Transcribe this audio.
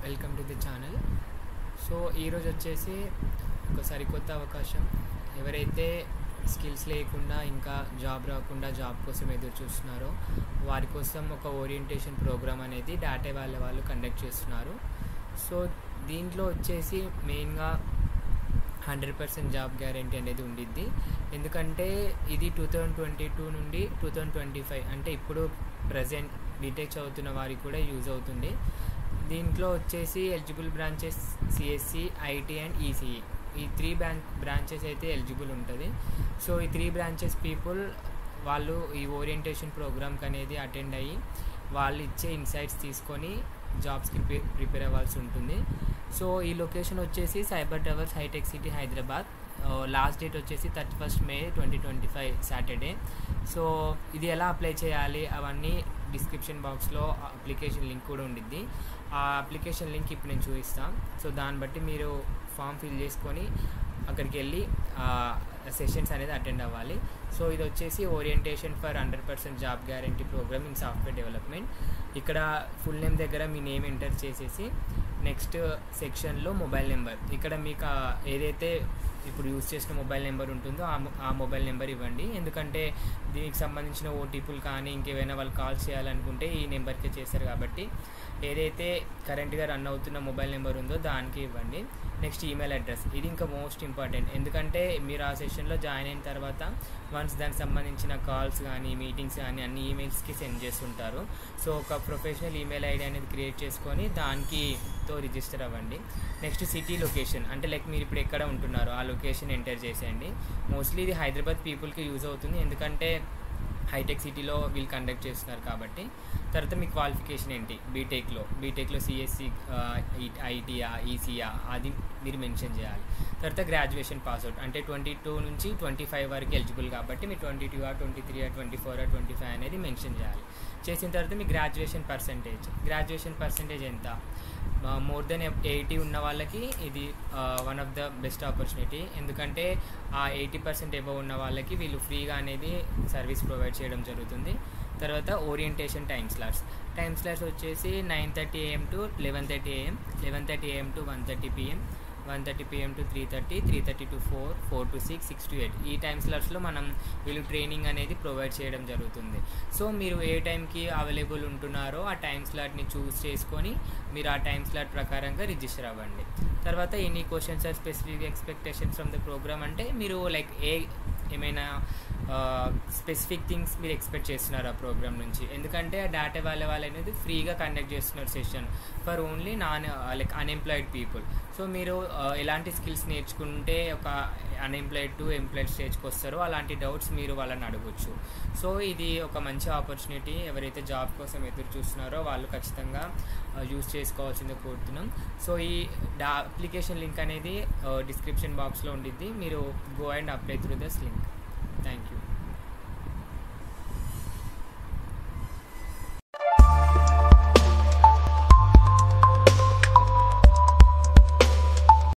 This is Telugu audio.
Welcome to the channel. So ఈరోజు వచ్చేసి ఒక సరికొత్త అవకాశం. ఎవరైతే స్కిల్స్ లేకుండా ఇంకా జాబ్ రాకుండా జాబ్ కోసం ఎదురు చూస్తున్నారో వారి కోసం ఒక ఓరియంటేషన్ ప్రోగ్రామ్ అనేది డాటా వాళ్ళు కండక్ట్ చేస్తున్నారు. సో దీంట్లో వచ్చేసి మెయిన్గా 100% జాబ్ గ్యారంటీ అనేది ఉండిద్ది. ఎందుకంటే ఇది 2022 నుండి 2025 అంటే ఇప్పుడు ప్రజెంట్ బీటెక్ చదువుతున్న వారికి కూడా యూజ్ అవుతుంది. దీంట్లో వచ్చేసి eligible branches CSC, IT and ECE, ఈ 3 బ్రాంచెస్ అయితే ఎలిజిబుల్ ఉంటుంది. సో ఈ 3 బ్రాంచెస్ పీపుల్ వాళ్ళు ఈ ఓరియంటేషన్ ప్రోగ్రామ్కి అనేది అటెండ్ అయ్యి వాళ్ళు ఇచ్చే ఇన్సైట్స్ తీసుకొని జాబ్స్కి ప్రిపేర్ అవ్వాల్సి ఉంటుంది. సో ఈ లొకేషన్ వచ్చేసి Cyber Towers, Hitech City, Hyderabad. Last date వచ్చేసి 31 May 2025 సాటర్డే. సో ఇది ఎలా అప్లై చేయాలి అవన్నీ డిస్క్రిప్షన్ బాక్స్లో అప్లికేషన్ లింక్ కూడా ఉండిద్ది. ఆ అప్లికేషన్ లింక్ ఇప్పుడు నేను చూపిస్తాను. సో దాన్ని బట్టి మీరు ఫామ్ ఫిల్ చేసుకొని అక్కడికి వెళ్ళి సెషన్స్ అనేది అటెండ్ అవ్వాలి. సో ఇది వచ్చేసి orientation for 100% job guarantee program in software development. ఇక్కడ ఫుల్ నేమ్ దగ్గర మీ నేమ్ ఎంటర్ చేసేసి నెక్స్ట్ సెక్షన్లో మొబైల్ నెంబర్, ఇక్కడ మీకు ఏదైతే ఇప్పుడు యూజ్ చేసిన మొబైల్ నెంబర్ ఉంటుందో ఆ మొబైల్ నెంబర్ ఇవ్వండి. ఎందుకంటే దీనికి సంబంధించిన ఓటీపీలు కానీ ఇంకేమైనా వాళ్ళు కాల్ చేయాలనుకుంటే ఈ నెంబర్కే చేస్తారు కాబట్టి ఏదైతే కరెంట్గా రన్ అవుతున్న మొబైల్ నెంబర్ ఉందో దానికి ఇవ్వండి. నెక్స్ట్ ఈమెయిల్ అడ్రస్, ఇది ఇంకా మోస్ట్ ఇంపార్టెంట్. ఎందుకంటే మీరు ఆ సెషన్లో జాయిన్ అయిన తర్వాత వన్స్ దానికి సంబంధించిన కాల్స్ కానీ మీటింగ్స్ కానీ అన్ని ఈమెయిల్స్కి సెండ్ చేస్తుంటారు. సో ఒక ప్రొఫెషనల్ ఈమెయిల్ ఐడి అనేది క్రియేట్ చేసుకొని దానికితో రిజిస్టర్ అవ్వండి. నెక్స్ట్ సిటీ లొకేషన్, అంటే లైక్ మీరు ఇప్పుడు ఎక్కడ ఉంటున్నారో ఆ లొకేషన్ ఎంటర్ చేసేయండి. మోస్ట్లీ ఇది హైదరాబాద్ పీపుల్కి యూజ్ అవుతుంది, ఎందుకంటే హైటెక్ సిటీలో వీళ్ళు కండక్ట్ చేస్తున్నారు కాబట్టి. తర్వాత మీ క్వాలిఫికేషన్ ఏంటి, బీటెక్లో సిఎస్సి, ఐటీయా, ఈసీయా అది మీరు మెన్షన్ చేయాలి. తర్వాత గ్రాడ్యుయేషన్ పాస్అవుట్, అంటే 22 నుంచి 25 వరకు ఎలిజిబుల్ కాబట్టి మీరు 22, 23, 24, 25 అనేది మెన్షన్ చేయాలి. చేసిన తర్వాత మీ గ్రాడ్యుయేషన్ పర్సంటేజ్ ఎంత, మోర్ దెన్ 80 ఉన్న వాళ్ళకి ఇది one of the best opportunity. ఎందుకంటే ఆ 80% ఎబవ్ ఉన్న వాళ్ళకి వీళ్ళు ఫ్రీగా అనేది సర్వీస్ ప్రొవైడ్ చేయడం జరుగుతుంది. తర్వాత ఓరియంటేషన్ టైమ్ స్లాట్స్ వచ్చేసి 9:30 AM to 11:30 AM, 11:30 AM to 1:30 PM, 1:30 PM to 3:30, 3:30 to 4, 4 to 6, 6 to 8 ఈ టైమ్ స్లాట్స్లో మనం వీళ్ళు ట్రైనింగ్ అనేది ప్రొవైడ్ చేయడం జరుగుతుంది. సో మీరు ఏ టైంకి అవైలబుల్ ఉంటున్నారో ఆ టైం స్లాట్ని చూస్ చేసుకొని మీరు ఆ టైం స్లాట్ ప్రకారంగా రిజిస్టర్ అవ్వండి. తర్వాత any questions or specific expectations from the program, అంటే మీరు లైక్ ఏమైనా స్పెసిఫిక్ థింగ్స్ మీరు ఎక్స్పెక్ట్ చేస్తున్నారు ఆ ప్రోగ్రామ్ నుంచి. ఎందుకంటే డేటా వాళ్ళు అనేది ఫ్రీగా కండక్ట్ చేస్తున్నారు session for only unemployed people. So మీరు ఎలాంటి స్కిల్స్ నేర్చుకుంటే ఒక అన్ఎంప్లాయిడ్ టు ఎంప్లాయిడ్ స్టేజ్కి వస్తారో అలాంటి డౌట్స్ మీరు వాళ్ళని అడగొచ్చు. సో ఇది ఒక మంచి ఆపర్చునిటీ. ఎవరైతే జాబ్ కోసం ఎదురు చూస్తున్నారో వాళ్ళు ఖచ్చితంగా యూజ్ చేసుకోవాల్సిందే కోరుతున్నాం. సో ఈ అప్లికేషన్ లింక్ అనేది డిస్క్రిప్షన్ బాక్స్లో ఉండిద్ది. మీరు go and apply through this link. Thank you.